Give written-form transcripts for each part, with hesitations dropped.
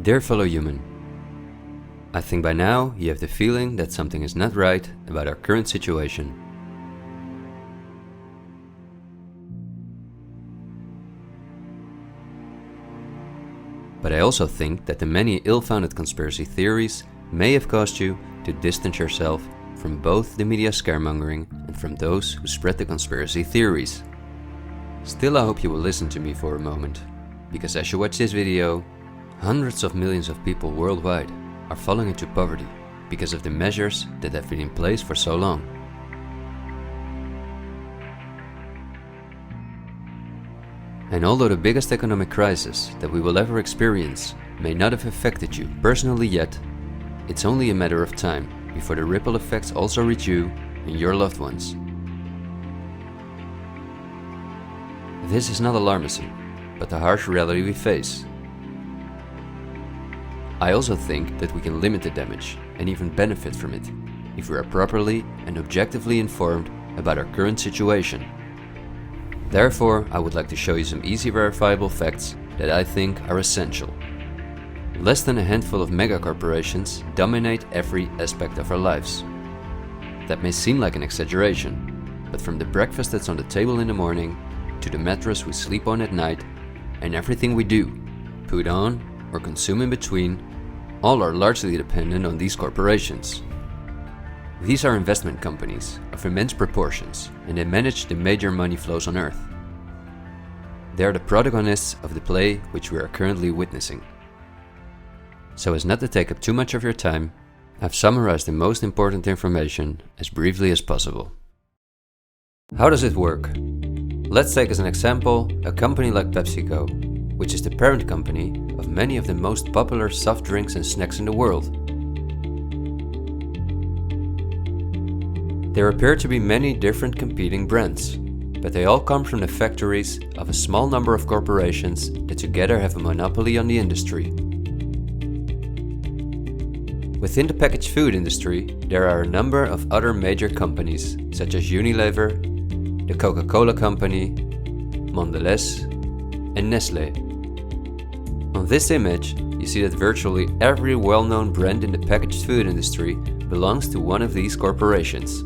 Dear fellow human, I think by now you have the feeling that something is not right about our current situation. But I also think that the many ill-founded conspiracy theories may have caused you to distance yourself from both the media scaremongering and from those who spread the conspiracy theories. Still, I hope you will listen to me for a moment, because as you watch this video, hundreds of millions of people worldwide are falling into poverty because of the measures that have been in place for so long. And although the biggest economic crisis that we will ever experience may not have affected you personally yet, it's only a matter of time before the ripple effects also reach you and your loved ones. This is not alarmism, but the harsh reality we face. I also think that we can limit the damage and even benefit from it if we are properly and objectively informed about our current situation. Therefore, I would like to show you some easy verifiable facts that I think are essential. Less than a handful of megacorporations dominate every aspect of our lives. That may seem like an exaggeration, but from the breakfast that's on the table in the morning, to the mattress we sleep on at night, and everything we do, put on, or consume in between, all are largely dependent on these corporations. These are investment companies of immense proportions, and they manage the major money flows on Earth. They are the protagonists of the play which we are currently witnessing. So as not to take up too much of your time, I've summarized the most important information as briefly as possible. How does it work? Let's take as an example a company like PepsiCo, which is the parent company of many of the most popular soft drinks and snacks in the world. There appear to be many different competing brands, but they all come from the factories of a small number of corporations that together have a monopoly on the industry. Within the packaged food industry, there are a number of other major companies such as Unilever, the Coca-Cola Company, Mondelez, and Nestlé. On this image, you see that virtually every well-known brand in the packaged food industry belongs to one of these corporations.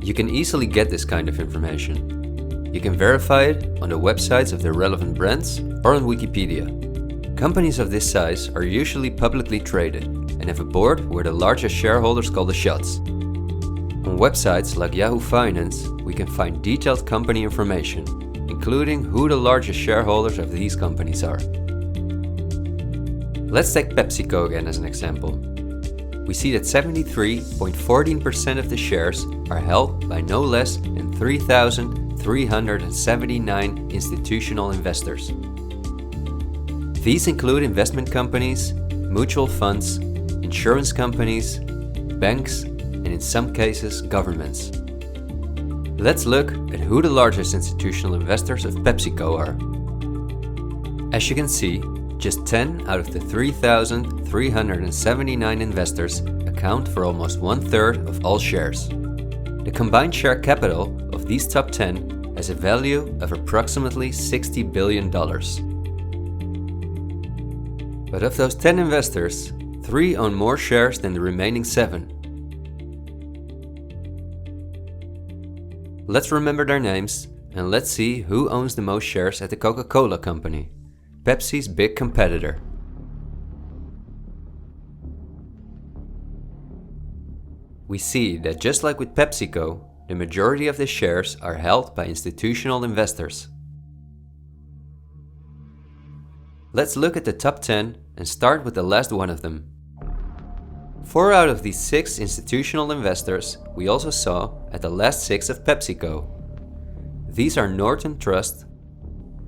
You can easily get this kind of information. You can verify it on the websites of the relevant brands or on Wikipedia. Companies of this size are usually publicly traded and have a board where the largest shareholders call the shots. On websites like Yahoo Finance, we can find detailed company information, including who the largest shareholders of these companies are. Let's take PepsiCo again as an example. We see that 73.14% of the shares are held by no less than 3,379 institutional investors. These include investment companies, mutual funds, insurance companies, banks, and in some cases, governments. Let's look at who the largest institutional investors of PepsiCo are. As you can see, just 10 out of the 3,379 investors account for almost 1/3 of all shares. The combined share capital of these top 10 has a value of approximately $60 billion. But of those 10 investors, 3 own more shares than the remaining 7. Let's remember their names and let's see who owns the most shares at the Coca-Cola Company, Pepsi's big competitor. We see that just like with PepsiCo, the majority of the shares are held by institutional investors. Let's look at the top 10 and start with the last one of them. 4 out of these 6 institutional investors we also saw at the last 6 of PepsiCo. These are Norton Trust,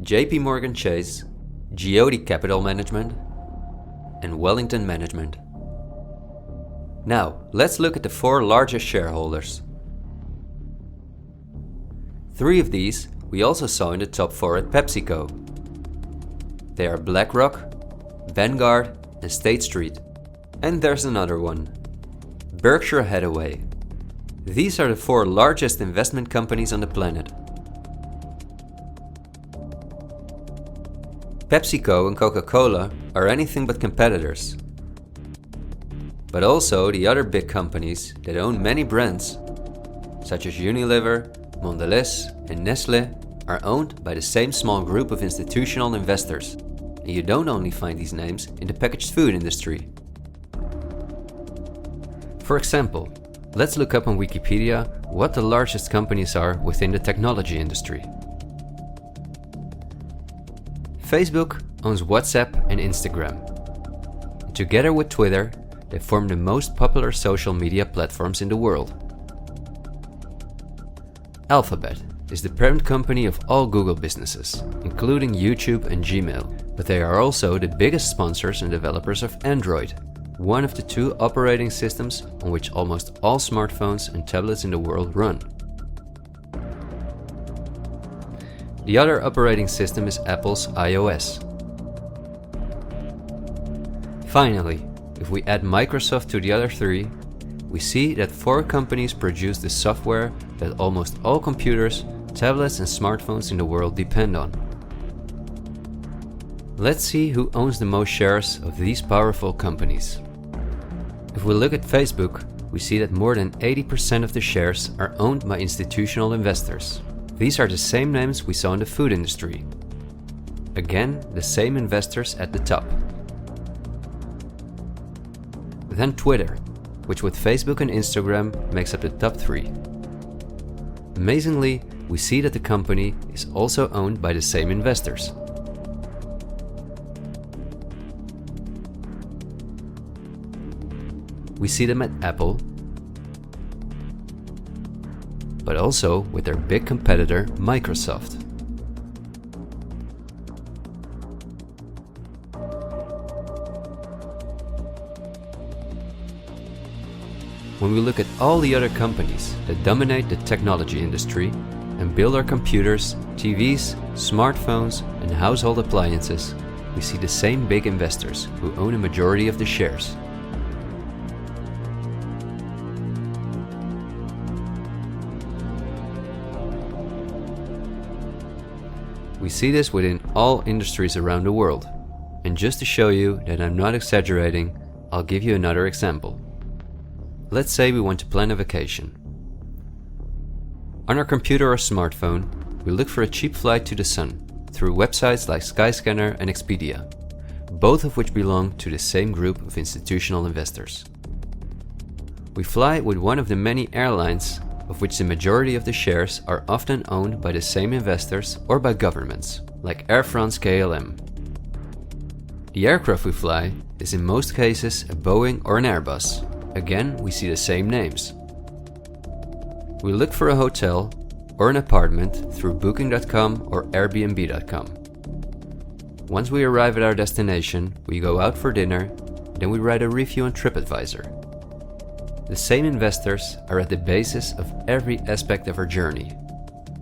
JP Morgan Chase, Geode Capital Management, and Wellington Management. Now, let's look at the 4 largest shareholders. 3 of these we also saw in the top 4 at PepsiCo. They are BlackRock, Vanguard, and State Street. And there's another one, Berkshire Hathaway. These are the 4 largest investment companies on the planet. PepsiCo and Coca-Cola are anything but competitors. But also the other big companies that own many brands, such as Unilever, Mondelez and Nestlé, are owned by the same small group of institutional investors. And you don't only find these names in the packaged food industry. For example, let's look up on Wikipedia what the largest companies are within the technology industry. Facebook owns WhatsApp and Instagram. Together with Twitter, they form the most popular social media platforms in the world. Alphabet is the parent company of all Google businesses, including YouTube and Gmail, but they are also the biggest sponsors and developers of Android, one of the two operating systems on which almost all smartphones and tablets in the world run. The other operating system is Apple's iOS. Finally, if we add Microsoft to the other three, we see that 4 companies produce the software that almost all computers, tablets and smartphones in the world depend on. Let's see who owns the most shares of these powerful companies. If we look at Facebook, we see that more than 80% of the shares are owned by institutional investors. These are the same names we saw in the food industry. Again, the same investors at the top. Then Twitter, which with Facebook and Instagram makes up the top 3. Amazingly, we see that the company is also owned by the same investors. We see them at Apple, but also with their big competitor Microsoft. When we look at all the other companies that dominate the technology industry and build our computers, TVs, smartphones and household appliances, we see the same big investors who own a majority of the shares. We see this within all industries around the world. And just to show you that I'm not exaggerating, I'll give you another example. Let's say we want to plan a vacation. On our computer or smartphone, we look for a cheap flight to the sun through websites like Skyscanner and Expedia, both of which belong to the same group of institutional investors. We fly with one of the many airlines, of which the majority of the shares are often owned by the same investors or by governments, like Air France-KLM. The aircraft we fly is in most cases a Boeing or an Airbus. Again, we see the same names. We look for a hotel or an apartment through Booking.com or Airbnb.com. Once we arrive at our destination, we go out for dinner, then we write a review on TripAdvisor. The same investors are at the basis of every aspect of our journey,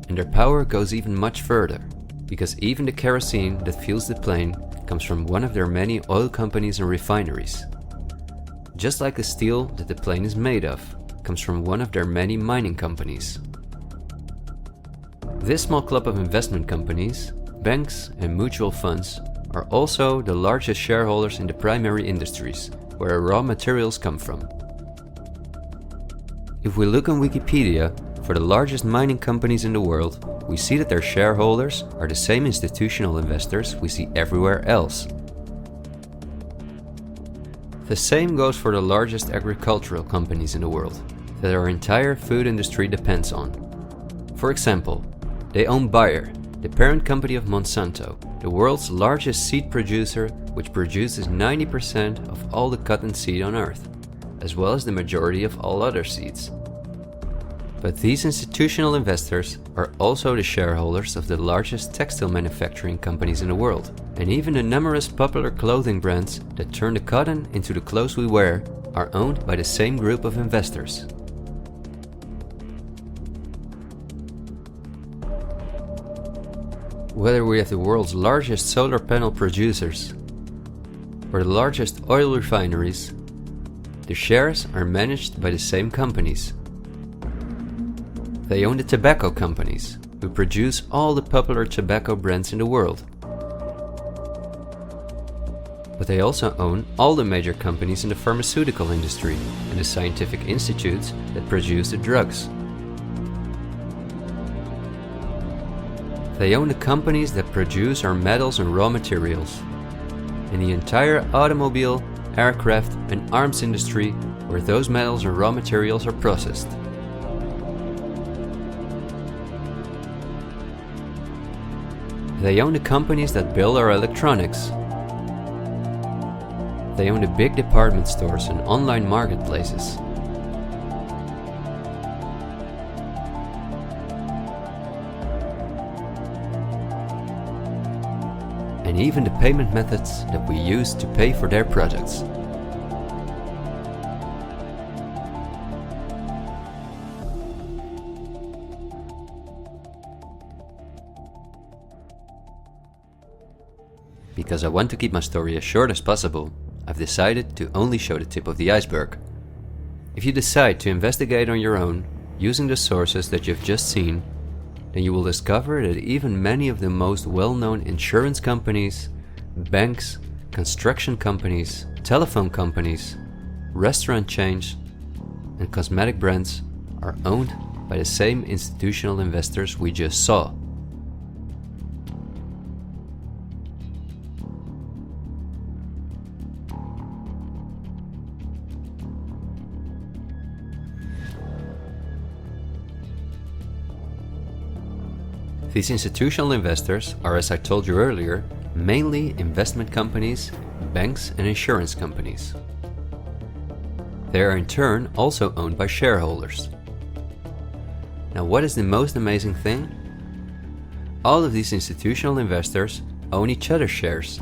and their power goes even much further, because even the kerosene that fuels the plane comes from one of their many oil companies and refineries. Just like the steel that the plane is made of comes from one of their many mining companies. This small club of investment companies, banks and mutual funds are also the largest shareholders in the primary industries, where raw materials come from. If we look on Wikipedia for the largest mining companies in the world, we see that their shareholders are the same institutional investors we see everywhere else. The same goes for the largest agricultural companies in the world, that our entire food industry depends on. For example, they own Bayer, the parent company of Monsanto, the world's largest seed producer, which produces 90% of all the cotton seed on Earth, as well as the majority of all other seeds. But these institutional investors are also the shareholders of the largest textile manufacturing companies in the world, and even the numerous popular clothing brands that turn the cotton into the clothes we wear are owned by the same group of investors. Whether we have the world's largest solar panel producers or the largest oil refineries, the shares are managed by the same companies. They own the tobacco companies, who produce all the popular tobacco brands in the world. But they also own all the major companies in the pharmaceutical industry and the scientific institutes that produce the drugs. They own the companies that produce our metals and raw materials, and the entire automobile, aircraft and arms industry where those metals and raw materials are processed. They own the companies that build our electronics. They own the big department stores and online marketplaces. And even the payment methods that we use to pay for their products. Because I want to keep my story as short as possible, I've decided to only show the tip of the iceberg. If you decide to investigate on your own, using the sources that you've just seen, then you will discover that even many of the most well-known insurance companies, banks, construction companies, telephone companies, restaurant chains, and cosmetic brands are owned by the same institutional investors we just saw. These institutional investors are, as I told you earlier, mainly investment companies, banks and insurance companies. They are in turn also owned by shareholders. Now, what is the most amazing thing? All of these institutional investors own each other's shares,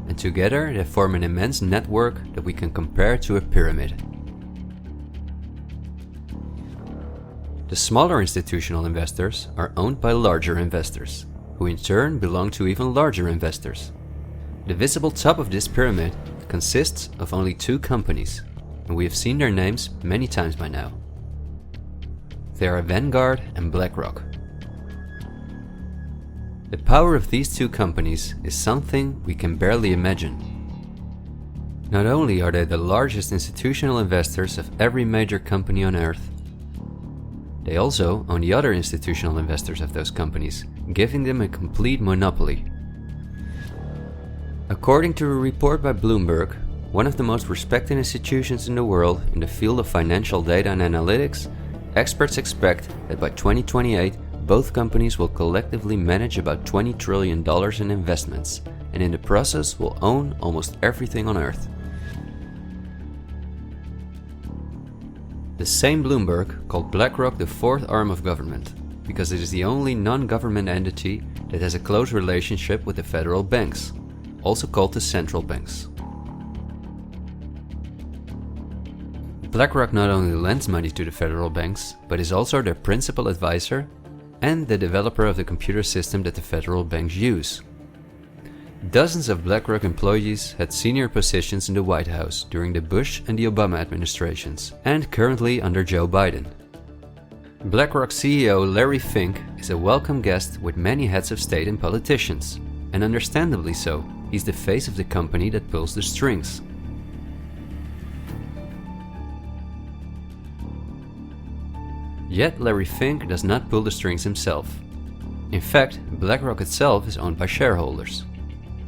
and together they form an immense network that we can compare to a pyramid. The smaller institutional investors are owned by larger investors, who in turn belong to even larger investors. The visible top of this pyramid consists of only two companies, and we have seen their names many times by now. They are Vanguard and Blackrock. The power of these two companies is something we can barely imagine. Not only are they the largest institutional investors of every major company on Earth, they also own the other institutional investors of those companies, giving them a complete monopoly. According to a report by Bloomberg, one of the most respected institutions in the world in the field of financial data and analytics, experts expect that by 2028 both companies will collectively manage about $20 trillion in investments, and in the process will own almost everything on Earth. The same Bloomberg called BlackRock the fourth arm of government, because it is the only non-government entity that has a close relationship with the federal banks, also called the central banks. BlackRock not only lends money to the federal banks, but is also their principal advisor and the developer of the computer system that the federal banks use. Dozens of BlackRock employees had senior positions in the White House during the Bush and the Obama administrations, and currently under Joe Biden. BlackRock CEO Larry Fink is a welcome guest with many heads of state and politicians, and understandably so. He's the face of the company that pulls the strings. Yet Larry Fink does not pull the strings himself. In fact, BlackRock itself is owned by shareholders.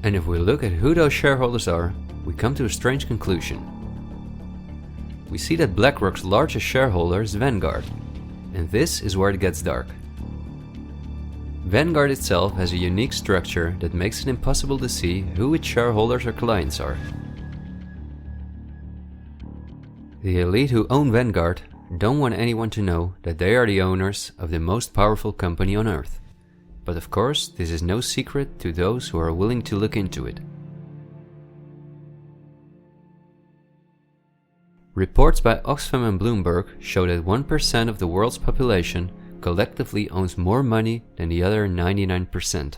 And if we look at who those shareholders are, we come to a strange conclusion. We see that BlackRock's largest shareholder is Vanguard, and this is where it gets dark. Vanguard itself has a unique structure that makes it impossible to see who its shareholders or clients are. The elite who own Vanguard don't want anyone to know that they are the owners of the most powerful company on Earth. But of course, this is no secret to those who are willing to look into it. Reports by Oxfam and Bloomberg show that 1% of the world's population collectively owns more money than the other 99%.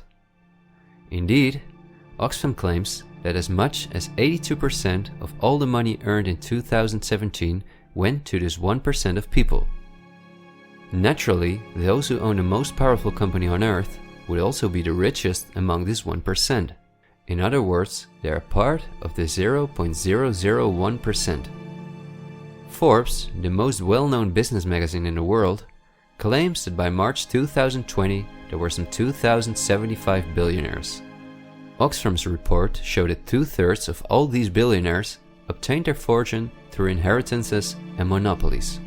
Indeed, Oxfam claims that as much as 82% of all the money earned in 2017 went to this 1% of people. Naturally, those who own the most powerful company on Earth would also be the richest among this 1%. In other words, they are part of the 0.001%. Forbes, the most well-known business magazine in the world, claims that by March 2020 there were some 2,075 billionaires. Oxfam's report showed that 2/3 of all these billionaires obtained their fortune through inheritances and monopolies.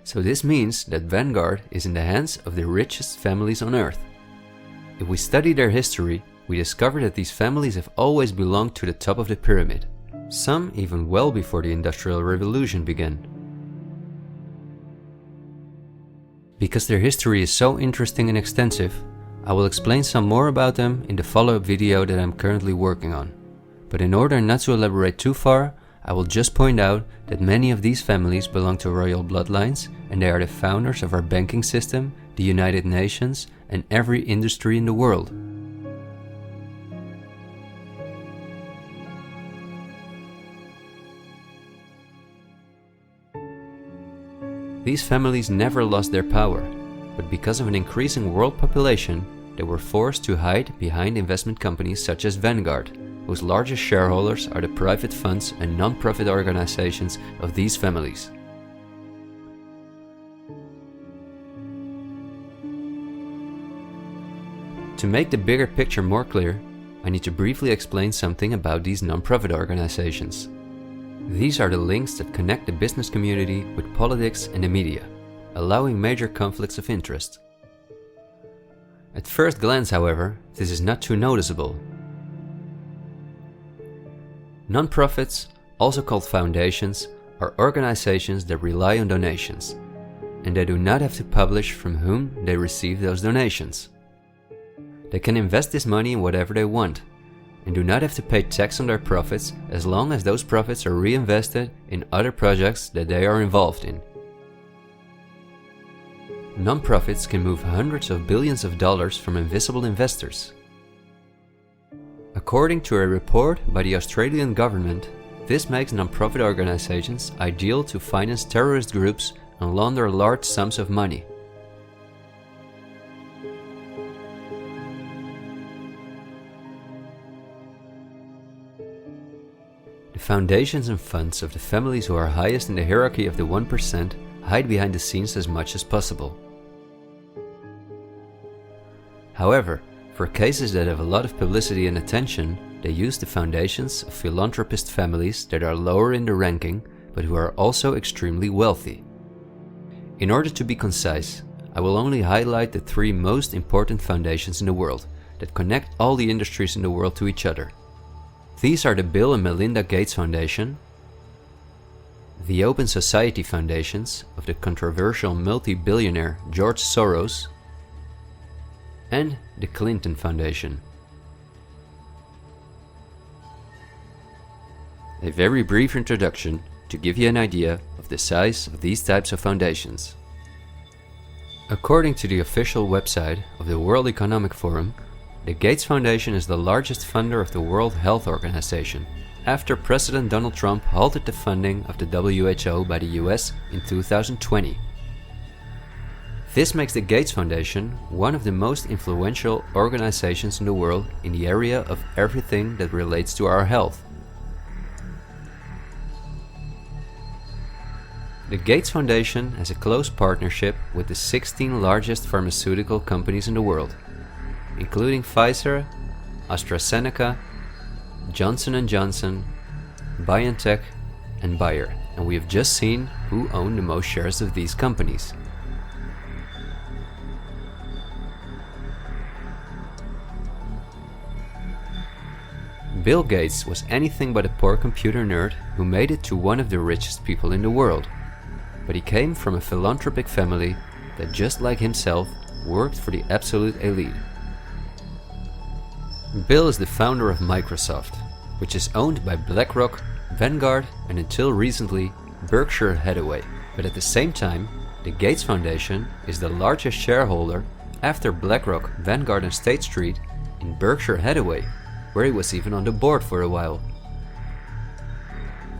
So this means that Vanguard is in the hands of the richest families on earth. If we study their history, we discover that these families have always belonged to the top of the pyramid, some even well before the Industrial Revolution began. Because their history is so interesting and extensive, I will explain some more about them in the follow-up video that I'm currently working on. But in order not to elaborate too far, I will just point out that many of these families belong to royal bloodlines, and they are the founders of our banking system, the United Nations, and every industry in the world. These families never lost their power, but because of an increasing world population, they were forced to hide behind investment companies such as Vanguard, whose largest shareholders are the private funds and non-profit organizations of these families. To make the bigger picture more clear, I need to briefly explain something about these non-profit organizations. These are the links that connect the business community with politics and the media, allowing major conflicts of interest. At first glance, however, this is not too noticeable. Non-profits, also called foundations, are organizations that rely on donations, and they do not have to publish from whom they receive those donations. They can invest this money in whatever they want, and do not have to pay tax on their profits as long as those profits are reinvested in other projects that they are involved in. Non-profits can move hundreds of billions of dollars from invisible investors. According to a report by the Australian government, this makes non-profit organizations ideal to finance terrorist groups and launder large sums of money. The foundations and funds of the families who are highest in the hierarchy of the 1% hide behind the scenes as much as possible. However, for cases that have a lot of publicity and attention, they use the foundations of philanthropist families that are lower in the ranking, but who are also extremely wealthy. In order to be concise, I will only highlight the 3 most important foundations in the world that connect all the industries in the world to each other. These are the Bill and Melinda Gates Foundation, the Open Society Foundations of the controversial multi-billionaire George Soros, and the Clinton Foundation. A very brief introduction to give you an idea of the size of these types of foundations. According to the official website of the World Economic Forum, the Gates Foundation is the largest funder of the World Health Organization, after President Donald Trump halted the funding of the WHO by the US in 2020. This makes the Gates Foundation one of the most influential organizations in the world in the area of everything that relates to our health. The Gates Foundation has a close partnership with the 16 largest pharmaceutical companies in the world, including Pfizer, AstraZeneca, Johnson & Johnson, BioNTech, and Bayer, and we have just seen who own the most shares of these companies. Bill Gates was anything but a poor computer nerd who made it to one of the richest people in the world, but he came from a philanthropic family that, just like himself, worked for the absolute elite. Bill is the founder of Microsoft, which is owned by Blackrock, Vanguard, and until recently Berkshire Hathaway. But at the same time, the Gates Foundation is the largest shareholder after BlackRock, Vanguard, and State Street in Berkshire Hathaway, where he was even on the board for a while.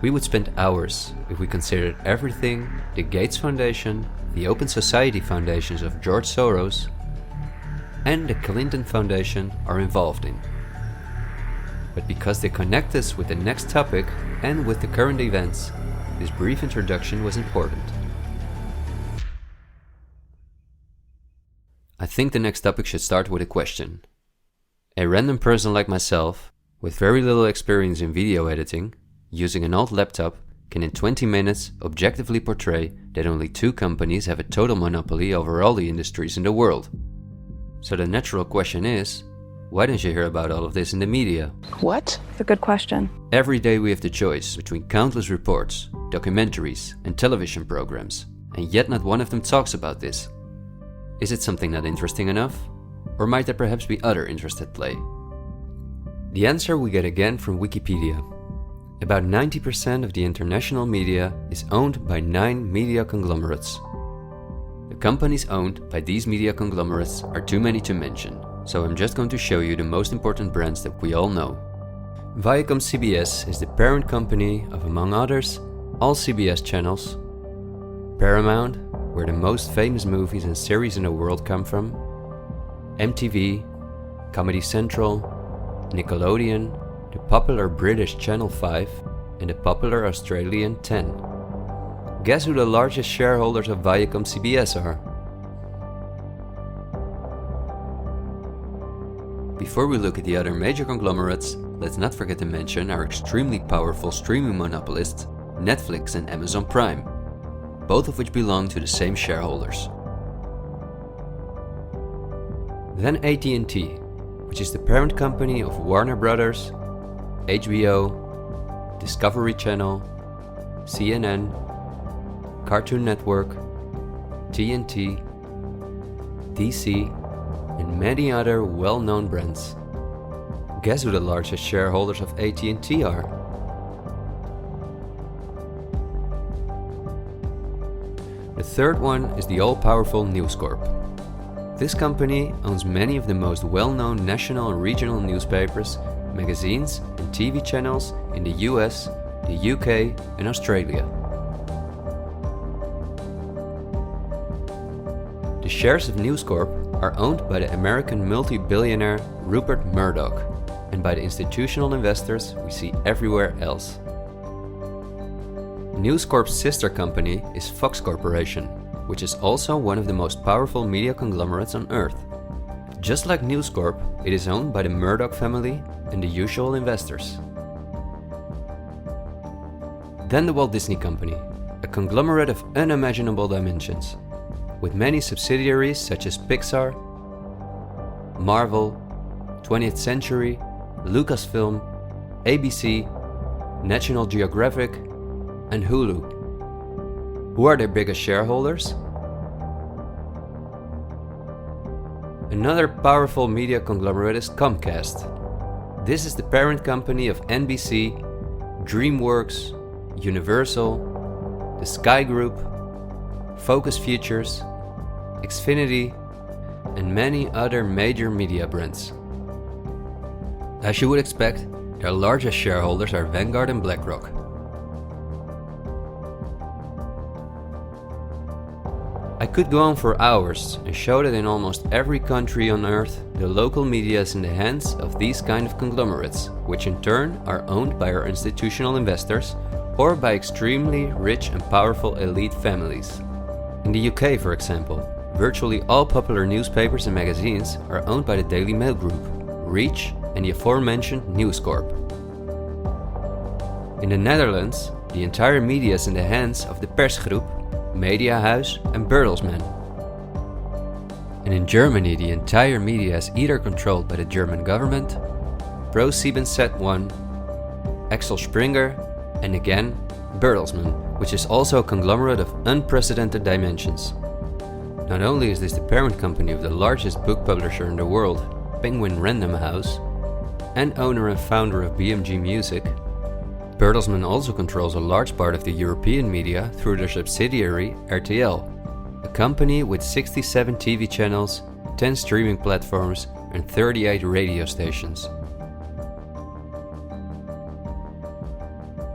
We would spend hours if we considered everything the Gates Foundation, the Open Society Foundations of George Soros, and the Clinton Foundation are involved in. But because they connect us with the next topic and with the current events, this brief introduction was important. I think the next topic should start with a question. A random person like myself, with very little experience in video editing, using an old laptop, can in 20 minutes objectively portray that only 2 companies have a total monopoly over all the industries in the world. So the natural question is, why don't you hear about all of this in the media? What? It's a good question. Every day we have the choice between countless reports, documentaries, and television programs, and yet not one of them talks about this. Is it something not interesting enough? Or might there perhaps be other interests at play? The answer we get again from Wikipedia. About 90% of the international media is owned by 9 media conglomerates. The companies owned by these media conglomerates are too many to mention, so I'm just going to show you the most important brands that we all know. Viacom CBS is the parent company of, among others, all CBS channels, Paramount, where the most famous movies and series in the world come from, MTV, Comedy Central, Nickelodeon, the popular British Channel 5, and the popular Australian 10. Guess who the largest shareholders of Viacom CBS are? Before we look at the other major conglomerates, let's not forget to mention our extremely powerful streaming monopolists, Netflix and Amazon Prime, both of which belong to the same shareholders. Then AT&T, which is the parent company of Warner Brothers, HBO, Discovery Channel, CNN, Cartoon Network, TNT, DC, and many other well-known brands. Guess who the largest shareholders of AT&T are? The third one is the all-powerful News Corp. This company owns many of the most well-known national and regional newspapers, magazines, and TV channels in the US, the UK, and Australia. The shares of News Corp are owned by the American multi-billionaire Rupert Murdoch and by the institutional investors we see everywhere else. News Corp's sister company is Fox Corporation, which is also one of the most powerful media conglomerates on Earth. Just like News Corp, it is owned by the Murdoch family and the usual investors. Then the Walt Disney Company, a conglomerate of unimaginable dimensions, with many subsidiaries such as Pixar, Marvel, 20th Century, Lucasfilm, ABC, National Geographic, and Hulu. Who are their biggest shareholders? Another powerful media conglomerate is Comcast. This is the parent company of NBC, DreamWorks, Universal, the Sky Group, Focus Features, Xfinity, and many other major media brands. As you would expect, their largest shareholders are Vanguard and Blackrock. I could go on for hours and show that in almost every country on Earth, the local media is in the hands of these kind of conglomerates, which in turn are owned by our institutional investors or by extremely rich and powerful elite families. In the UK, for example, virtually all popular newspapers and magazines are owned by the Daily Mail Group, Reach, and the aforementioned News Corp. In the Netherlands, the entire media is in the hands of the Persgroep, Mediahuis, and Bertelsmann. And in Germany, the entire media is either controlled by the German government, ProSiebenSat.1, Axel Springer, and again, Bertelsmann, which is also a conglomerate of unprecedented dimensions. Not only is this the parent company of the largest book publisher in the world, Penguin Random House, and owner and founder of BMG Music, Bertelsmann also controls a large part of the European media through their subsidiary RTL, a company with 67 TV channels, 10 streaming platforms, and 38 radio stations.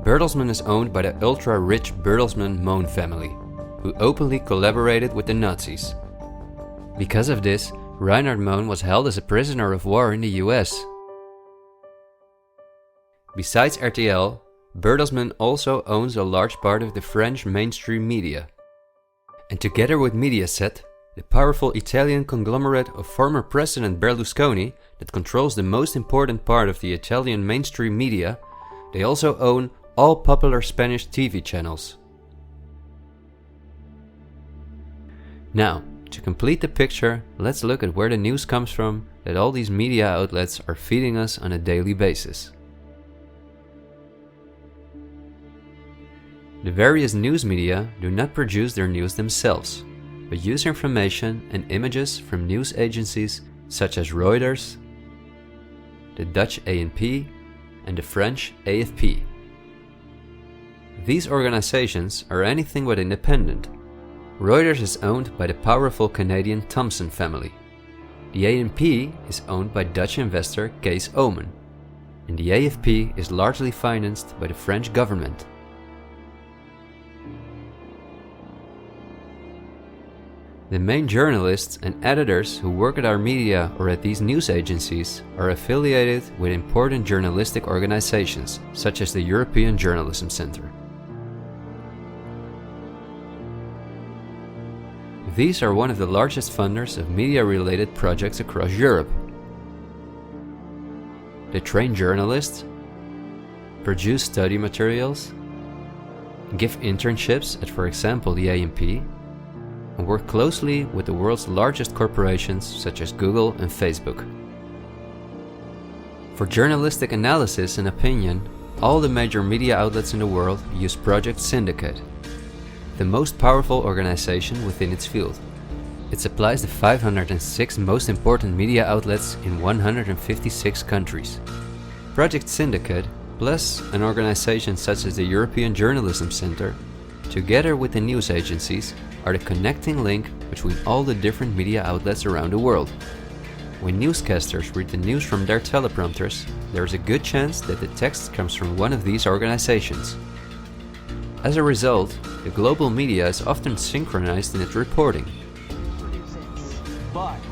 Bertelsmann is owned by the ultra-rich Bertelsmann-Mohn family, who openly collaborated with the Nazis. Because of this, Reinhard Mohn was held as a prisoner of war in the US. Besides RTL, Bertelsmann also owns a large part of the French mainstream media. And together with Mediaset, the powerful Italian conglomerate of former President Berlusconi that controls the most important part of the Italian mainstream media, they also own all popular Spanish TV channels. Now, to complete the picture, let's look at where the news comes from that all these media outlets are feeding us on a daily basis. The various news media do not produce their news themselves, but use information and images from news agencies such as Reuters, the Dutch ANP, and the French AFP. These organizations are anything but independent. Reuters is owned by the powerful Canadian Thomson family. The ANP is owned by Dutch investor Kees Omen, and the AFP is largely financed by the French government. The main journalists and editors who work at our media or at these news agencies are affiliated with important journalistic organizations, such as the European Journalism Centre. These are one of the largest funders of media-related projects across Europe. They train journalists, produce study materials, give internships at, for example, the ANP, and work closely with the world's largest corporations such as Google and Facebook. For journalistic analysis and opinion, all the major media outlets in the world use Project Syndicate, the most powerful organization within its field. It supplies the 506 most important media outlets in 156 countries. Project Syndicate, plus an organization such as the European Journalism Centre, together with the news agencies, are the connecting link between all the different media outlets around the world. When newscasters read the news from their teleprompters, there is a good chance that the text comes from one of these organizations. As a result, the global media is often synchronized in its reporting.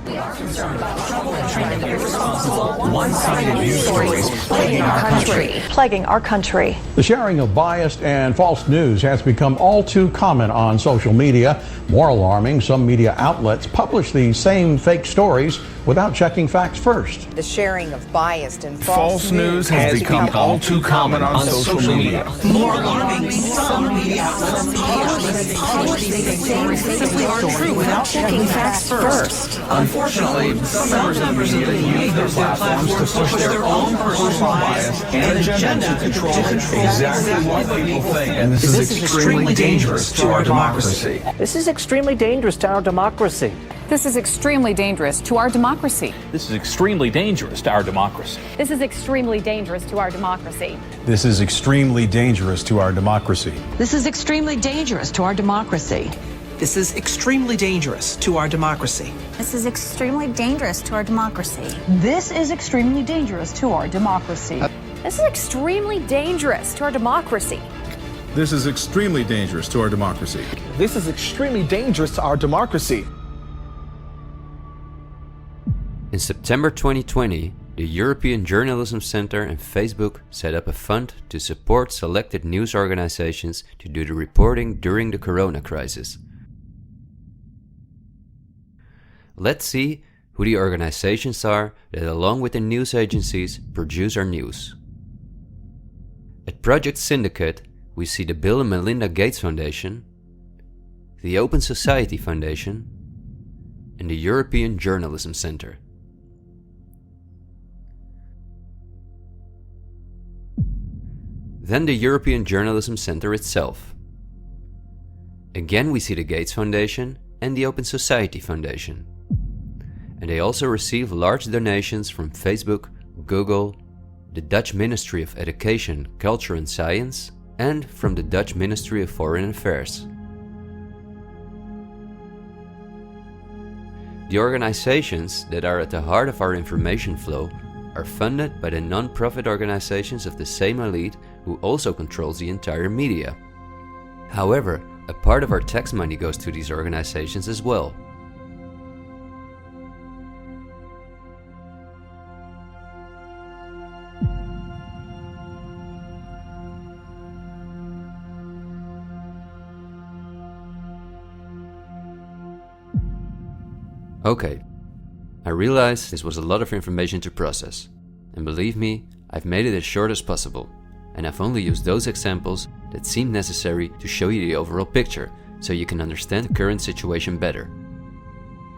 We are concerned about the trouble and trend of irresponsible, one-sided news stories Plaguing our country. The sharing of biased and false news has become all too common on social media. More alarming, some media outlets publish these same fake stories without checking facts first. The sharing of biased and false news has become all too common on social media. More alarming, some media outlets publish these stories simply aren't true without checking facts first. Unfortunately, some members of the media use their platforms to push their own personal bias and agenda to control exactly what people think. And this is extremely dangerous to our democracy. This is extremely dangerous to our democracy. This is extremely dangerous to our democracy. This is extremely dangerous to our democracy. This is extremely dangerous to our democracy. This is extremely dangerous to our democracy. This is extremely dangerous to our democracy. This is extremely dangerous to our democracy. This is extremely dangerous to our democracy. This is extremely dangerous to our democracy. This is extremely dangerous to our democracy. This is extremely dangerous to our democracy. This is extremely dangerous to our democracy. In September 2020, the European Journalism Centre and Facebook set up a fund to support selected news organizations to do the reporting during the corona crisis. Let's see who the organizations are that, along with the news agencies, produce our news. At Project Syndicate, we see the Bill and Melinda Gates Foundation, the Open Society Foundation, and the European Journalism Centre. Then the European Journalism Centre itself. Again we see the Gates Foundation and the Open Society Foundation. And they also receive large donations from Facebook, Google, the Dutch Ministry of Education, Culture and Science, and from the Dutch Ministry of Foreign Affairs. The organizations that are at the heart of our information flow are funded by the non-profit organizations of the same elite who also controls the entire media. However, a part of our tax money goes to these organizations as well. Okay, I realize this was a lot of information to process, and believe me, I've made it as short as possible, and I've only used those examples that seem necessary to show you the overall picture, so you can understand the current situation better.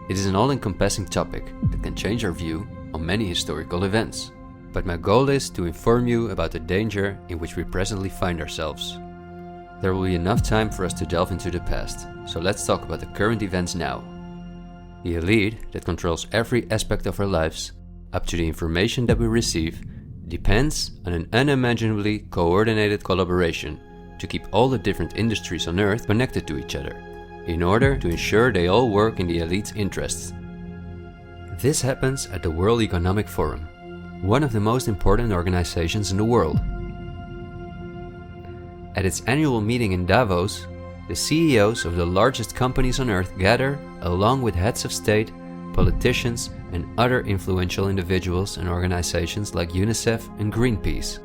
It is an all-encompassing topic that can change our view on many historical events, but my goal is to inform you about the danger in which we presently find ourselves. There will be enough time for us to delve into the past, so let's talk about the current events now. The elite that controls every aspect of our lives, up to the information that we receive, depends on an unimaginably coordinated collaboration to keep all the different industries on Earth connected to each other, in order to ensure they all work in the elite's interests. This happens at the World Economic Forum, one of the most important organizations in the world. At its annual meeting in Davos, the CEOs of the largest companies on Earth gather along with heads of state, politicians, and other influential individuals and organizations like UNICEF and Greenpeace.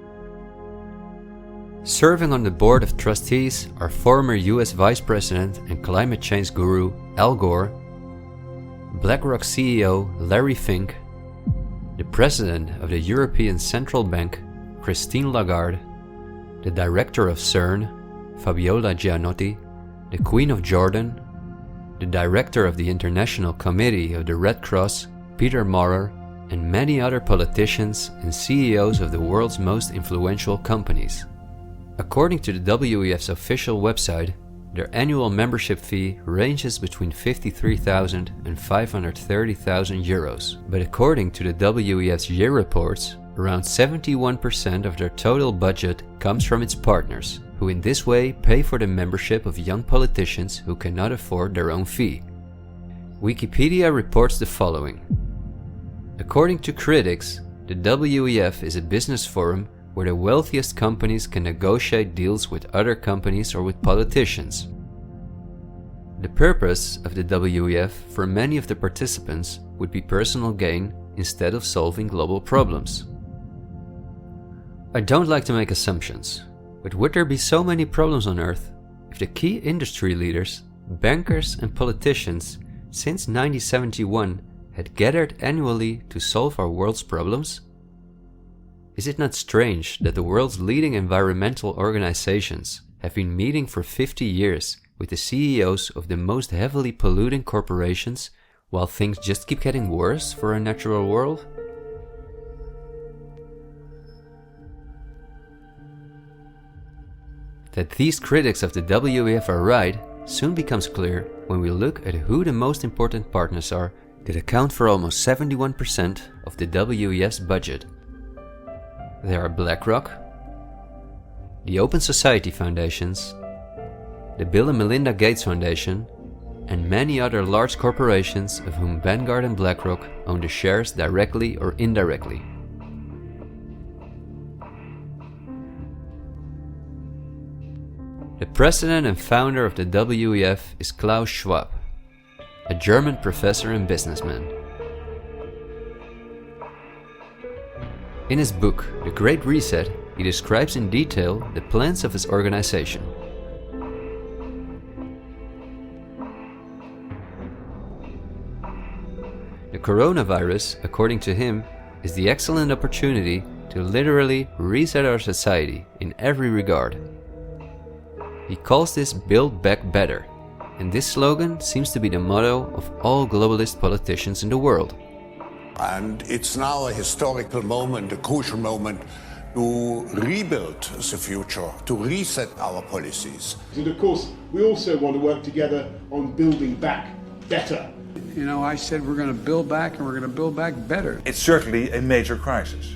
Serving on the board of trustees are former US Vice President and climate change guru Al Gore, BlackRock CEO Larry Fink, the President of the European Central Bank Christine Lagarde, the Director of CERN Fabiola Gianotti, the Queen of Jordan, the Director of the International Committee of the Red Cross Peter Maurer, and many other politicians and CEOs of the world's most influential companies. According to the WEF's official website, their annual membership fee ranges between 53,000 and 530,000 euros. But according to the WEF's year reports, around 71% of their total budget comes from its partners, who in this way pay for the membership of young politicians who cannot afford their own fee. Wikipedia reports the following. According to critics, the WEF is a business forum where the wealthiest companies can negotiate deals with other companies or with politicians. The purpose of the WEF for many of the participants would be personal gain instead of solving global problems. I don't like to make assumptions, but would there be so many problems on Earth if the key industry leaders, bankers and politicians since 1971 had gathered annually to solve our world's problems? Is it not strange that the world's leading environmental organizations have been meeting for 50 years with the CEOs of the most heavily polluting corporations while things just keep getting worse for our natural world? That these critics of the WEF are right soon becomes clear when we look at who the most important partners are that account for almost 71% of the WEF's budget. There are BlackRock, the Open Society Foundations, the Bill and Melinda Gates Foundation, and many other large corporations of whom Vanguard and BlackRock own the shares directly or indirectly. The president and founder of the WEF is Klaus Schwab, a German professor and businessman. In his book, The Great Reset, he describes in detail the plans of his organization. The coronavirus, according to him, is the excellent opportunity to literally reset our society in every regard. He calls this Build Back Better, and this slogan seems to be the motto of all globalist politicians in the world. And it's now a historical moment, a crucial moment, to rebuild the future, to reset our policies. And of course, we also want to work together on building back better. You know, I said we're going to build back and we're going to build back better. It's certainly a major crisis,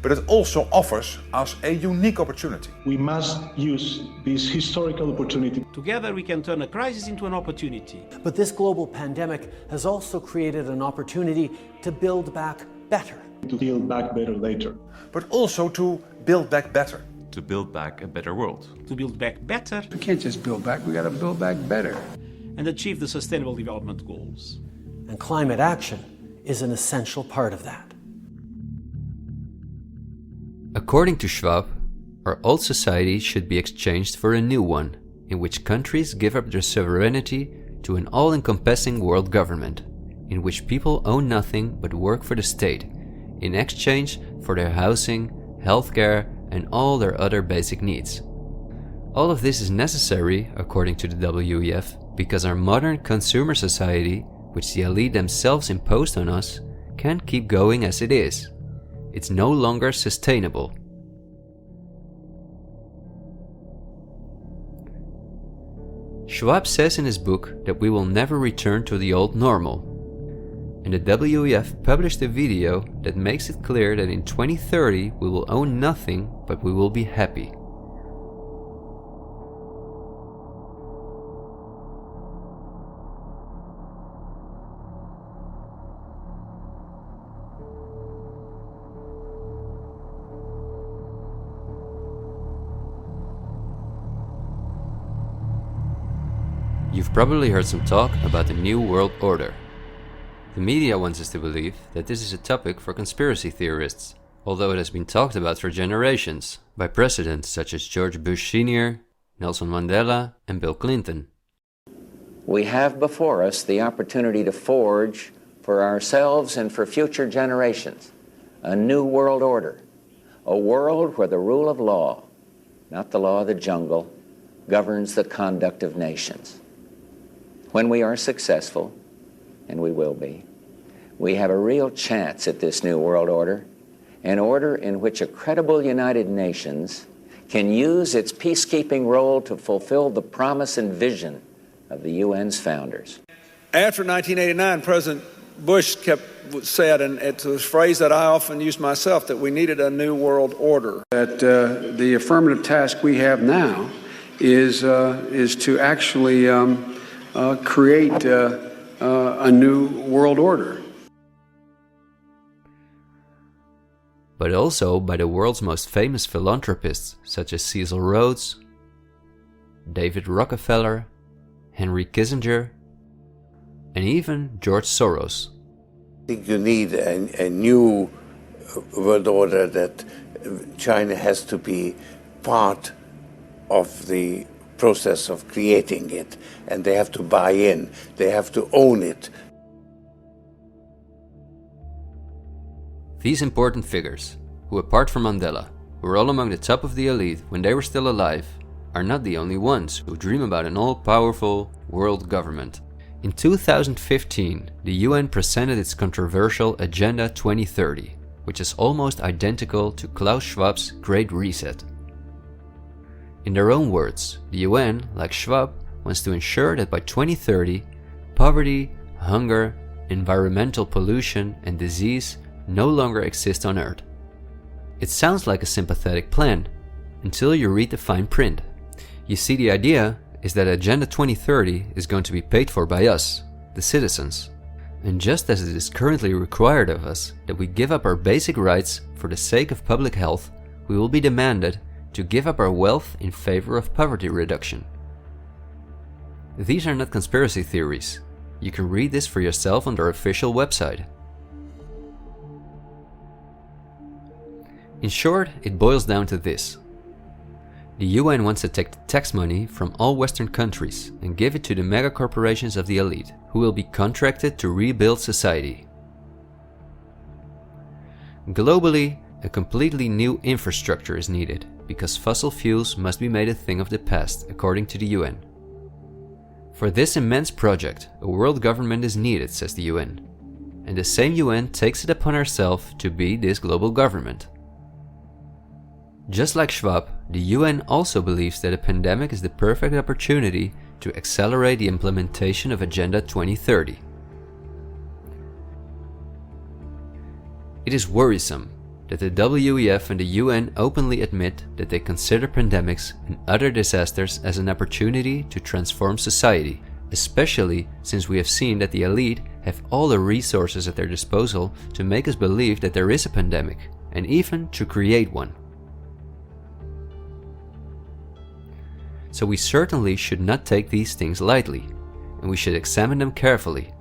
but it also offers us a unique opportunity. We must use this historical opportunity. Together we can turn a crisis into an opportunity. But this global pandemic has also created an opportunity to build back better. To build back better later. But also to build back better. To build back a better world. To build back better. We can't just build back, we got to build back better. And achieve the Sustainable Development Goals. And climate action is an essential part of that. According to Schwab, our old society should be exchanged for a new one, in which countries give up their sovereignty to an all-encompassing world government, in which people own nothing but work for the state, in exchange for their housing, healthcare, and all their other basic needs. All of this is necessary, according to the WEF, because our modern consumer society, which the elite themselves imposed on us, can't keep going as it is. It's no longer sustainable. Schwab says in his book that we will never return to the old normal. And the WEF published a video that makes it clear that in 2030 we will own nothing, but we will be happy. You've probably heard some talk about the New World Order. The media wants us to believe that this is a topic for conspiracy theorists, although it has been talked about for generations by presidents such as George Bush Sr., Nelson Mandela, and Bill Clinton. We have before us the opportunity to forge for ourselves and for future generations a new world order, a world where the rule of law, not the law of the jungle, governs the conduct of nations. When we are successful, and we will be, we have a real chance at this new world order, an order in which a credible United Nations can use its peacekeeping role to fulfill the promise and vision of the UN's founders. After 1989, President Bush said, and it's a phrase that I often use myself, that we needed a new world order. That the affirmative task we have now is to actually create a new world order. But also by the world's most famous philanthropists such as Cecil Rhodes, David Rockefeller, Henry Kissinger, and even George Soros. I think you need a new world order, that China has to be part of the process of creating it, and they have to buy in, they have to own it. These important figures, who apart from Mandela, were all among the top of the elite when they were still alive, are not the only ones who dream about an all-powerful world government. In 2015, the UN presented its controversial Agenda 2030, which is almost identical to Klaus Schwab's Great Reset. In their own words, the UN, like Schwab, wants to ensure that by 2030, poverty, hunger, environmental pollution, and disease no longer exist on Earth. It sounds like a sympathetic plan, until you read the fine print. You see, the idea is that Agenda 2030 is going to be paid for by us, the citizens. And just as it is currently required of us that we give up our basic rights for the sake of public health, we will be demanded to give up our wealth in favor of poverty reduction. These are not conspiracy theories. You can read this for yourself on their official website. In short, it boils down to this. The UN wants to take the tax money from all Western countries and give it to the mega corporations of the elite, who will be contracted to rebuild society. Globally, a completely new infrastructure is needed, because fossil fuels must be made a thing of the past, according to the UN. For this immense project, a world government is needed, says the UN. And the same UN takes it upon herself to be this global government. Just like Schwab, the UN also believes that a pandemic is the perfect opportunity to accelerate the implementation of Agenda 2030. It is worrisome that the WEF and the UN openly admit that they consider pandemics and other disasters as an opportunity to transform society, especially since we have seen that the elite have all the resources at their disposal to make us believe that there is a pandemic, and even to create one. So we certainly should not take these things lightly, and we should examine them carefully.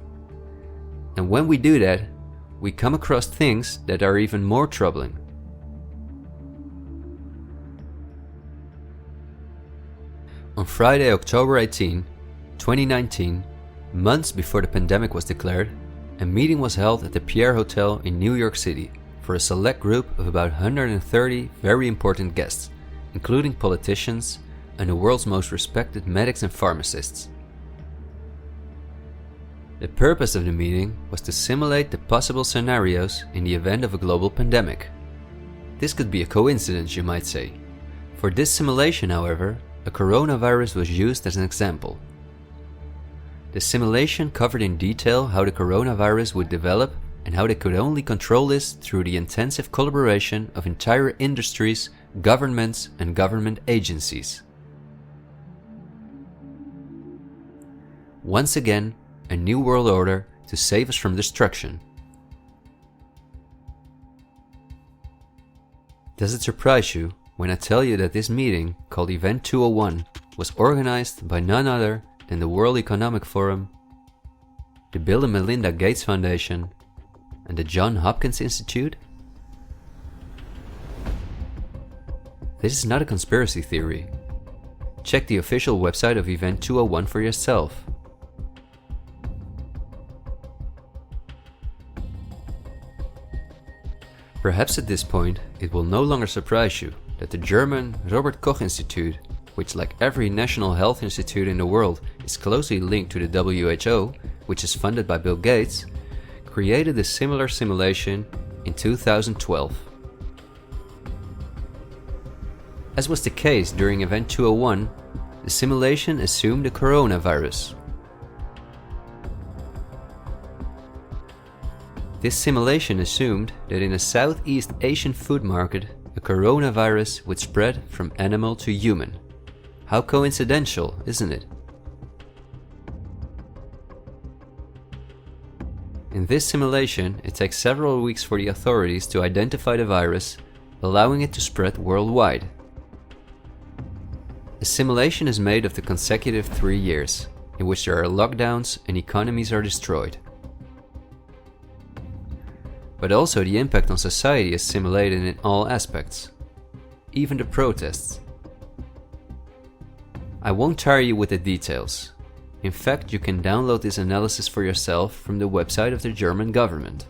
And when we do that, we come across things that are even more troubling. On Friday, October 18, 2019, months before the pandemic was declared, a meeting was held at the Pierre Hotel in New York City for a select group of about 130 very important guests, including politicians and the world's most respected medics and pharmacists. The purpose of the meeting was to simulate the possible scenarios in the event of a global pandemic. This could be a coincidence, you might say. For this simulation, however, a coronavirus was used as an example. The simulation covered in detail how the coronavirus would develop and how they could only control this through the intensive collaboration of entire industries, governments, and government agencies. Once again, a new world order to save us from destruction. Does it surprise you when I tell you that this meeting, called Event 201, was organized by none other than the World Economic Forum, the Bill and Melinda Gates Foundation, and the Johns Hopkins Institute? This is not a conspiracy theory. Check the official website of Event 201 for yourself. Perhaps at this point, it will no longer surprise you that the German Robert Koch Institute, which like every national health institute in the world is closely linked to the WHO, which is funded by Bill Gates, created a similar simulation in 2012. As was the case during Event 201, the simulation assumed the coronavirus. This simulation assumed that in a Southeast Asian food market, a coronavirus would spread from animal to human. How coincidental, isn't it? In this simulation, it takes several weeks for the authorities to identify the virus, allowing it to spread worldwide. The simulation is made of the consecutive 3 years, in which there are lockdowns and economies are destroyed. But also the impact on society is simulated in all aspects, even the protests. I won't tire you with the details. In fact, you can download this analysis for yourself from the website of the German government.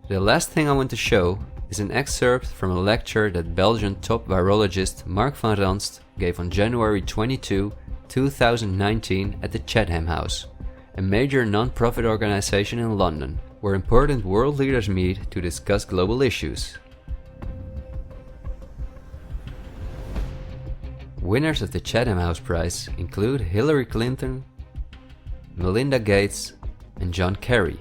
The last thing I want to show is an excerpt from a lecture that Belgian top virologist Mark van Ranst gave on January 22, 2019 at the Chatham House, a major non-profit organization in London, where important world leaders meet to discuss global issues. Winners of the Chatham House Prize include Hillary Clinton, Melinda Gates, and John Kerry.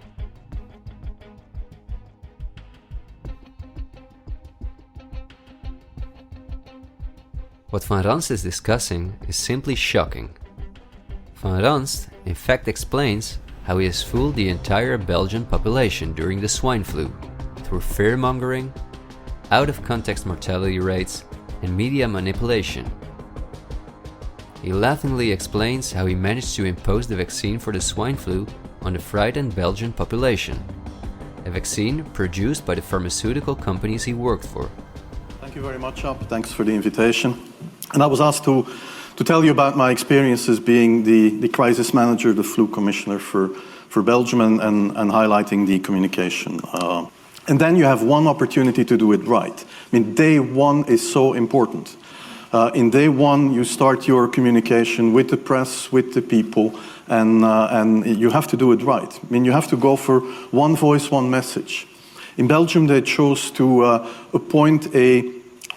What Van Ranst is discussing is simply shocking. Van Ranst in fact explains how he has fooled the entire Belgian population during the swine flu through fear-mongering, out-of-context mortality rates, and media manipulation. He laughingly explains how he managed to impose the vaccine for the swine flu on the frightened Belgian population, a vaccine produced by the pharmaceutical companies he worked for. Thank you very much, Ab. Thanks for the invitation. And I was asked to tell you about my experiences being the crisis manager, the flu commissioner for Belgium, and highlighting the communication. And then you have one opportunity to do it right. I mean, day one is so important. In day one, you start your communication with the press, with the people, and you have to do it right. I mean, you have to go for one voice, one message. In Belgium, they chose to appoint a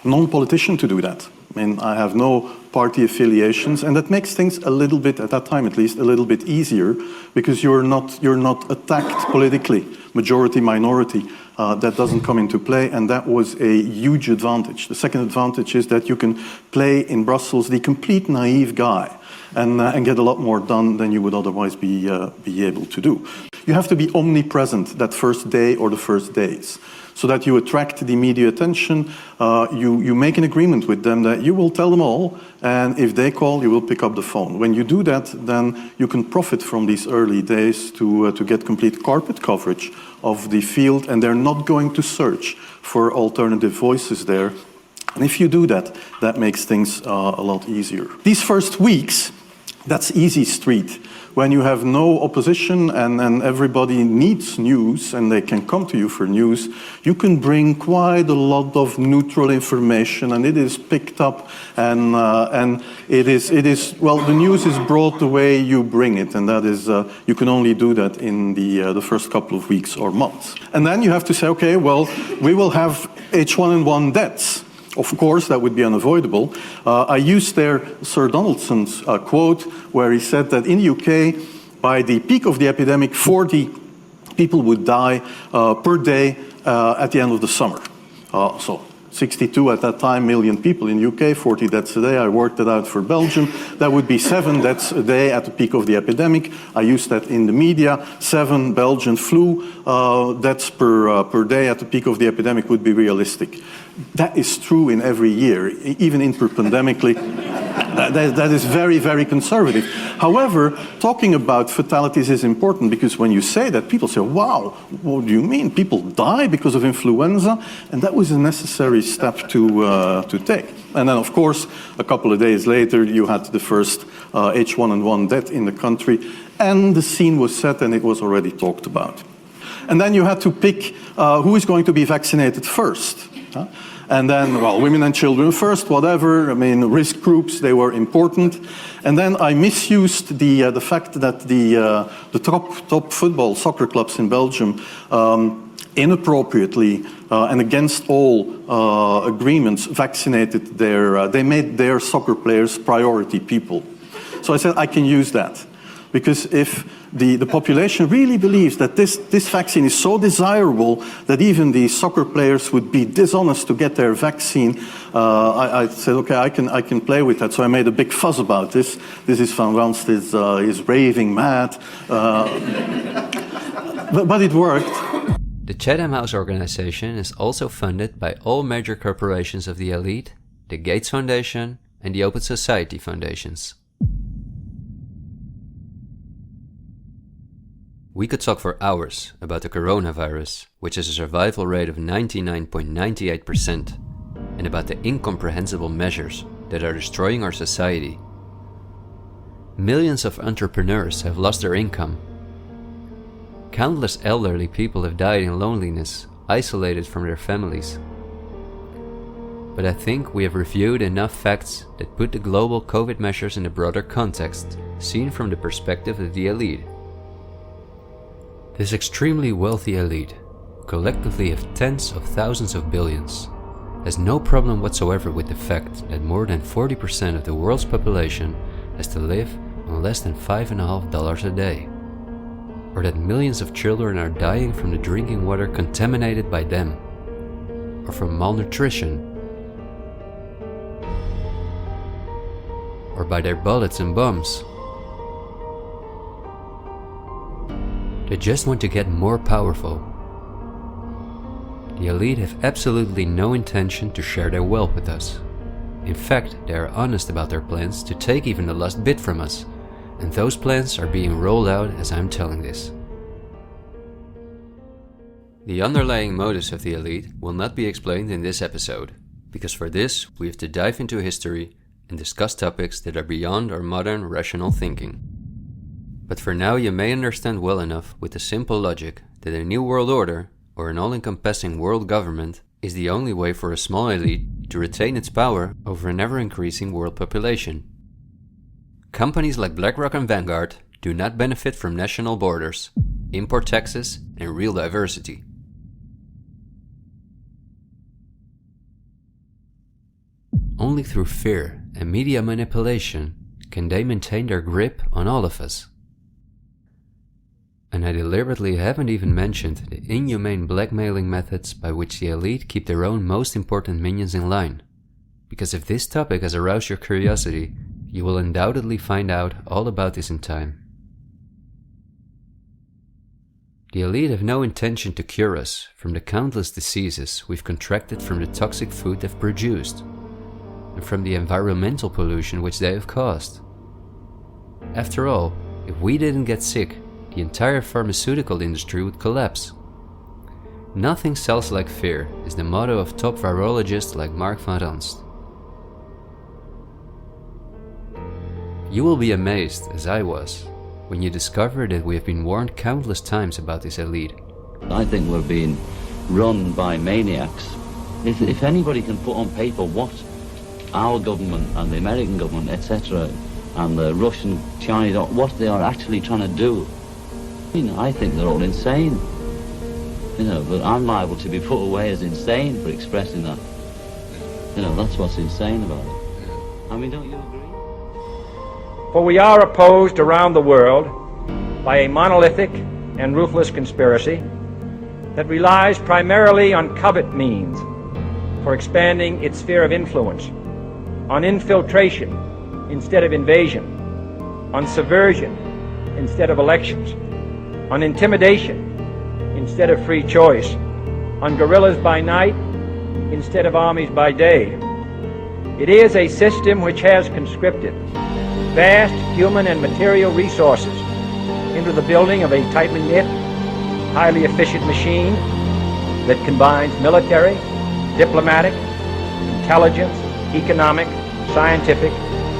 non-politician to do that. I mean, I have no party affiliations, and that makes things a little bit, at that time at least, a little bit easier, because you're not attacked politically, majority, minority. That doesn't come into play, and that was a huge advantage. The second advantage is that you can play in Brussels the complete naive guy and get a lot more done than you would otherwise be able to do. You have to be omnipresent that first day or the first days, so that you attract the media attention. You make an agreement with them that you will tell them all, and if they call, you will pick up the phone. When you do that, then you can profit from these early days to get complete carpet coverage of the field, and they're not going to search for alternative voices there. And if you do that, that makes things a lot easier. These first weeks, That's easy street. When you have no opposition and everybody needs news and they can come to you for news, you can bring quite a lot of neutral information, and it is picked up, and it is well, the news is brought the way you bring it, and that is you can only do that in the first couple of weeks or months. And then you have to say, okay, well, we will have H1N1 deaths. Of course, that would be unavoidable. I used there Sir Donaldson's quote, where he said that in the UK, by the peak of the epidemic, 40 people would die per day at the end of the summer. So 62 at that time million people in the UK, 40 deaths a day. I worked it out for Belgium. That would be 7 deaths a day at the peak of the epidemic. I used that in the media. 7 Belgian flu deaths per day at the peak of the epidemic would be realistic. That is true in every year, even interpandemically. That is very, very conservative. However, talking about fatalities is important, because when you say that, people say, wow, what do you mean? People die because of influenza? And that was a necessary step to take. And then, of course, a couple of days later, you had the first H1N1 death in the country, and the scene was set and it was already talked about. And then you had to pick who is going to be vaccinated first. And then, well, women and children first, whatever. I mean, risk groups, they were important. And then I misused the fact that the top football soccer clubs in Belgium inappropriately and against all agreements vaccinated they made their soccer players priority people. So I said I can use that. Because if the population really believes that this vaccine is so desirable that even the soccer players would be dishonest to get their vaccine, I said, okay, I can play with that. So I made a big fuss about this. This is Van Ranst is raving mad. But it worked. The Chatham House organization is also funded by all major corporations of the elite, the Gates Foundation and the Open Society Foundations. We could talk for hours about the coronavirus, which has a survival rate of 99.98%, and about the incomprehensible measures that are destroying our society. Millions of entrepreneurs have lost their income. Countless elderly people have died in loneliness, isolated from their families. But I think we have reviewed enough facts that put the global COVID measures in a broader context, seen from the perspective of the elite. This extremely wealthy elite, collectively of tens of thousands of billions, has no problem whatsoever with the fact that more than 40% of the world's population has to live on less than $5.50 a day, or that millions of children are dying from the drinking water contaminated by them, or from malnutrition, or by their bullets and bombs. They just want to get more powerful. The elite have absolutely no intention to share their wealth with us. In fact, they are honest about their plans to take even the last bit from us, and those plans are being rolled out as I'm telling this. The underlying motives of the elite will not be explained in this episode, because for this we have to dive into history and discuss topics that are beyond our modern rational thinking. But for now you may understand well enough with the simple logic that a new world order, or an all-encompassing world government, is the only way for a small elite to retain its power over an ever-increasing world population. Companies like Blackrock and VANGUARD do not benefit from national borders, import taxes, and real diversity. Only through fear and media manipulation can they maintain their grip on all of us. And I deliberately haven't even mentioned the inhumane blackmailing methods by which the elite keep their own most important minions in line. Because if this topic has aroused your curiosity, you will undoubtedly find out all about this in time. The elite have no intention to cure us from the countless diseases we've contracted from the toxic food they've produced, and from the environmental pollution which they have caused. After all, if we didn't get sick, the entire pharmaceutical industry would collapse. Nothing sells like fear is the motto of top virologists like Mark Van Ranst. You will be amazed, as I was, when you discover that we have been warned countless times about this elite. I think we're being run by maniacs. If anybody can put on paper what our government and the American government, etc., and the Russian, Chinese, what they are actually trying to do, I think they're all insane. But I'm liable to be put away as insane for expressing that. That's what's insane about it. I mean, don't you agree? For we are opposed around the world by a monolithic and ruthless conspiracy that relies primarily on covert means for expanding its sphere of influence, on infiltration instead of invasion, on subversion instead of elections, on intimidation instead of free choice, on guerrillas by night instead of armies by day. It is a system which has conscripted vast human and material resources into the building of a tightly knit, highly efficient machine that combines military, diplomatic, intelligence, economic, scientific,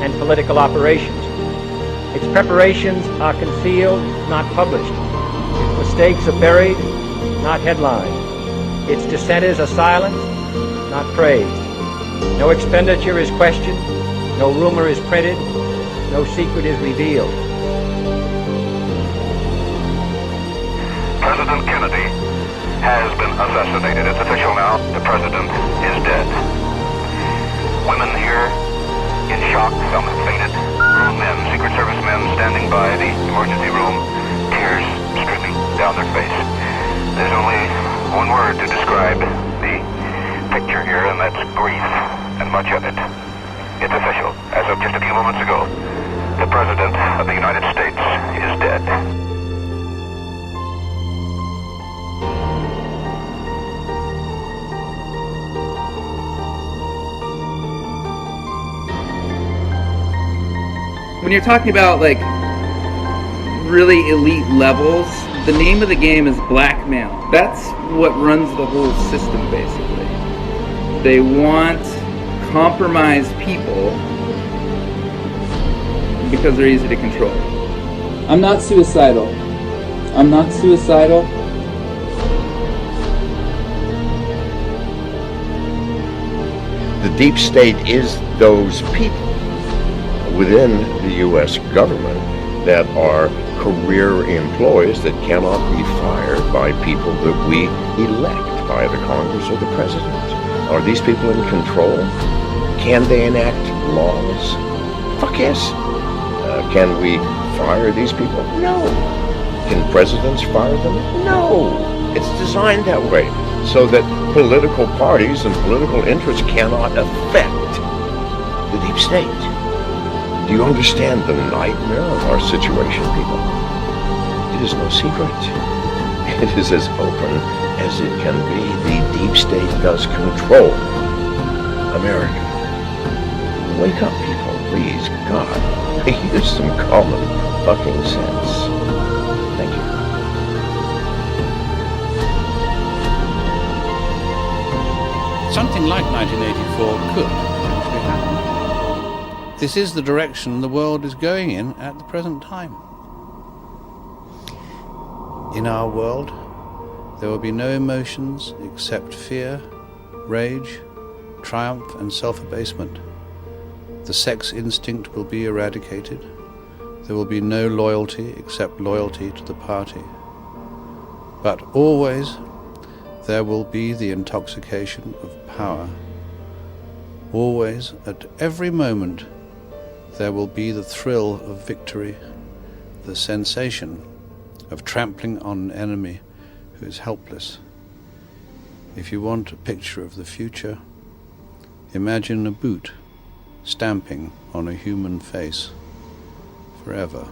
and political operations. Its preparations are concealed, not published. Its mistakes are buried, not headlined. Its dissenters are silenced, not praised. No expenditure is questioned, no rumor is printed, no secret is revealed. President Kennedy has been assassinated. It's official now. The president is dead. Women here in shock, some have fainted. Grown men, Secret Service men standing by the emergency room, tears streaming down their face. There's only one word to describe the picture here, and that's grief, and much of it. It's official. As of just a few moments ago, the President of the United States is dead. When you're talking about like really elite levels, the name of the game is blackmail. That's what runs the whole system, basically. They want compromised people because they're easy to control. I'm not suicidal. I'm not suicidal. The deep state is those people within the U.S. government that are career employees that cannot be fired by people that we elect, by the Congress or the President. Are these people in control? Can they enact laws? Fuck yes. Can we fire these people? No. Can presidents fire them? No. It's designed that way so that political parties and political interests cannot affect the deep state. Do you understand the nightmare of our situation, people? It is no secret. It is as open as it can be. The deep state does control America. Wake up, people, please. God, use some common fucking sense. Thank you. Something like 1984 could potentially happen. This is the direction the world is going in at the present time. In our world, there will be no emotions except fear, rage, triumph, and self-abasement. The sex instinct will be eradicated. There will be no loyalty except loyalty to the party. But always there will be the intoxication of power. Always, at every moment, there will be the thrill of victory, the sensation of trampling on an enemy who is helpless. If you want a picture of the future, imagine a boot stamping on a human face forever.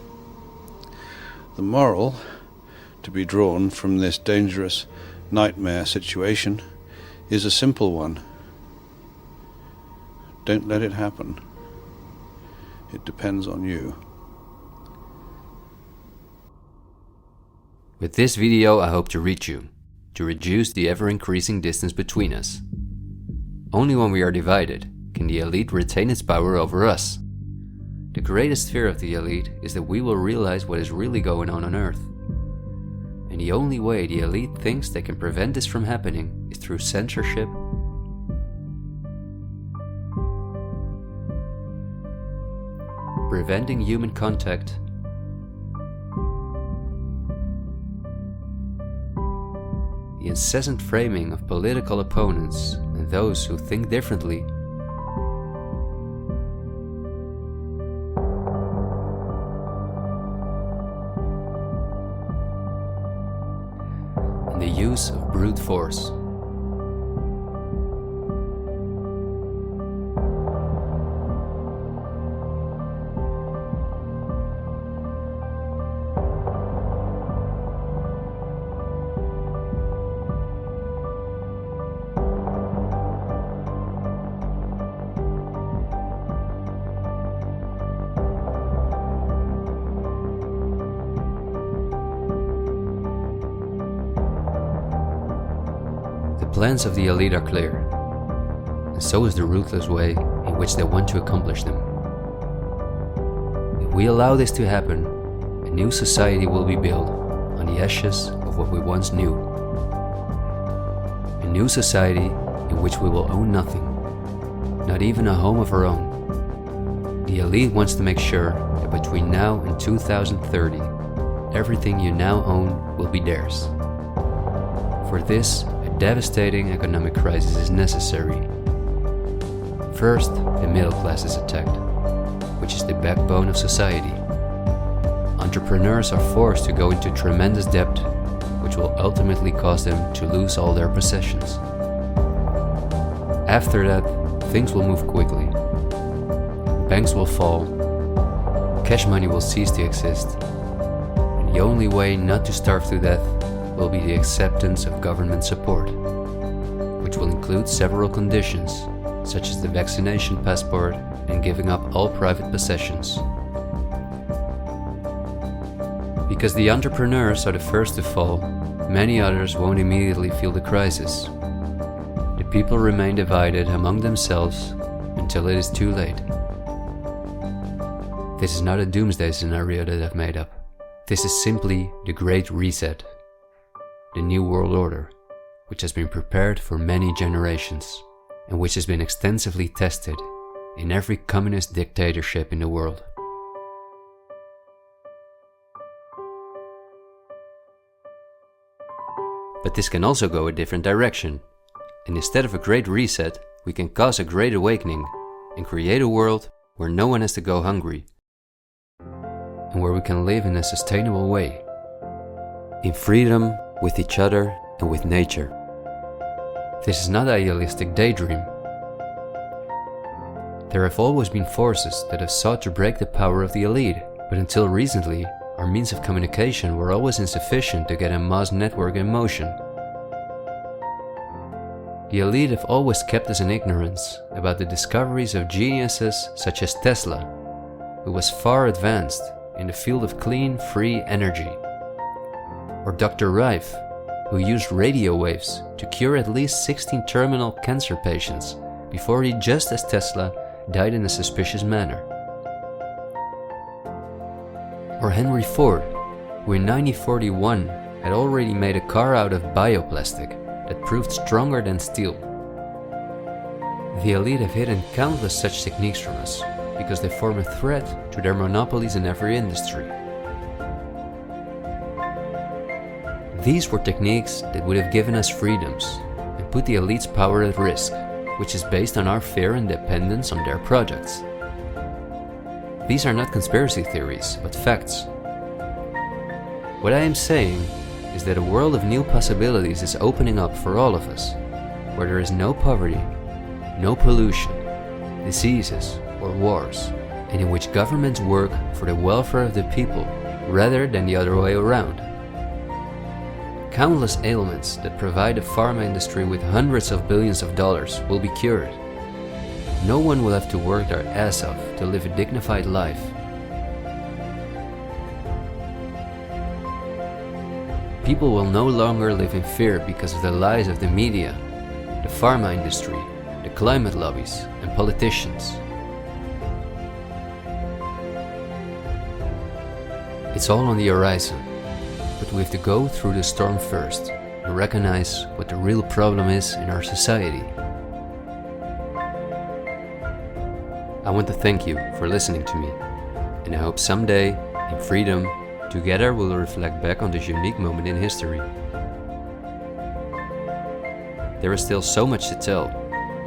The moral to be drawn from this dangerous nightmare situation is a simple one. Don't let it happen. It depends on you. With this video, I hope to reach you, to reduce the ever-increasing distance between us. Only when we are divided can the elite retain its power over us. The greatest fear of the elite is that we will realize what is really going on Earth. And the only way the elite thinks they can prevent this from happening is through censorship, preventing human contact, the incessant framing of political opponents and those who think differently, and the use of brute force. The plans of the elite are clear, and so is the ruthless way in which they want to accomplish them. If we allow this to happen, a new society will be built on the ashes of what we once knew. A new society in which we will own nothing, not even a home of our own. The elite wants to make sure that between now and 2030, everything you now own will be theirs. For this, devastating economic crisis is necessary. First, the middle class is attacked, which is the backbone of society. Entrepreneurs are forced to go into tremendous debt, which will ultimately cause them to lose all their possessions. After that, things will move quickly. Banks will fall, cash money will cease to exist, and the only way not to starve to death will be the acceptance of government support, which will include several conditions, such as the vaccination passport and giving up all private possessions. Because the entrepreneurs are the first to fall, many others won't immediately feel the crisis. The people remain divided among themselves until it is too late. This is not a doomsday scenario that I've made up. This is simply the Great Reset. The New World Order, which has been prepared for many generations, and which has been extensively tested in every communist dictatorship in the world. But this can also go a different direction, and instead of a great reset, we can cause a great awakening and create a world where no one has to go hungry, and where we can live in a sustainable way, in freedom with each other and with nature. This is not an idealistic daydream. There have always been forces that have sought to break the power of the elite, but until recently, our means of communication were always insufficient to get a mass network in motion. The elite have always kept us in ignorance about the discoveries of geniuses such as Tesla, who was far advanced in the field of clean, free energy. Or Dr. Rife, who used radio waves to cure at least 16 terminal cancer patients before he, just as Tesla, died in a suspicious manner. Or Henry Ford, who in 1941 had already made a car out of bioplastic that proved stronger than steel. The elite have hidden countless such techniques from us because they form a threat to their monopolies in every industry. These were techniques that would have given us freedoms and put the elite's power at risk, which is based on our fear and dependence on their projects. These are not conspiracy theories, but facts. What I am saying is that a world of new possibilities is opening up for all of us, where there is no poverty, no pollution, diseases, or wars, and in which governments work for the welfare of the people rather than the other way around. Countless ailments that provide the pharma industry with hundreds of billions of dollars will be cured. No one will have to work their ass off to live a dignified life. People will no longer live in fear because of the lies of the media, the pharma industry, the climate lobbies, and politicians. It's all on the horizon, but we have to go through the storm first and recognize what the real problem is in our society. I want to thank you for listening to me, and I hope someday, in freedom, together we'll reflect back on this unique moment in history. There is still so much to tell,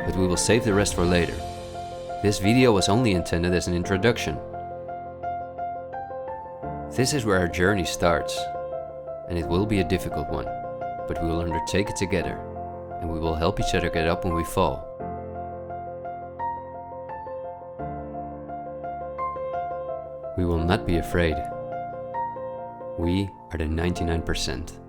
but we will save the rest for later. This video was only intended as an introduction. This is where our journey starts, and it will be a difficult one, but we will undertake it together, and we will help each other get up when we fall. We will not be afraid. We are the 99%.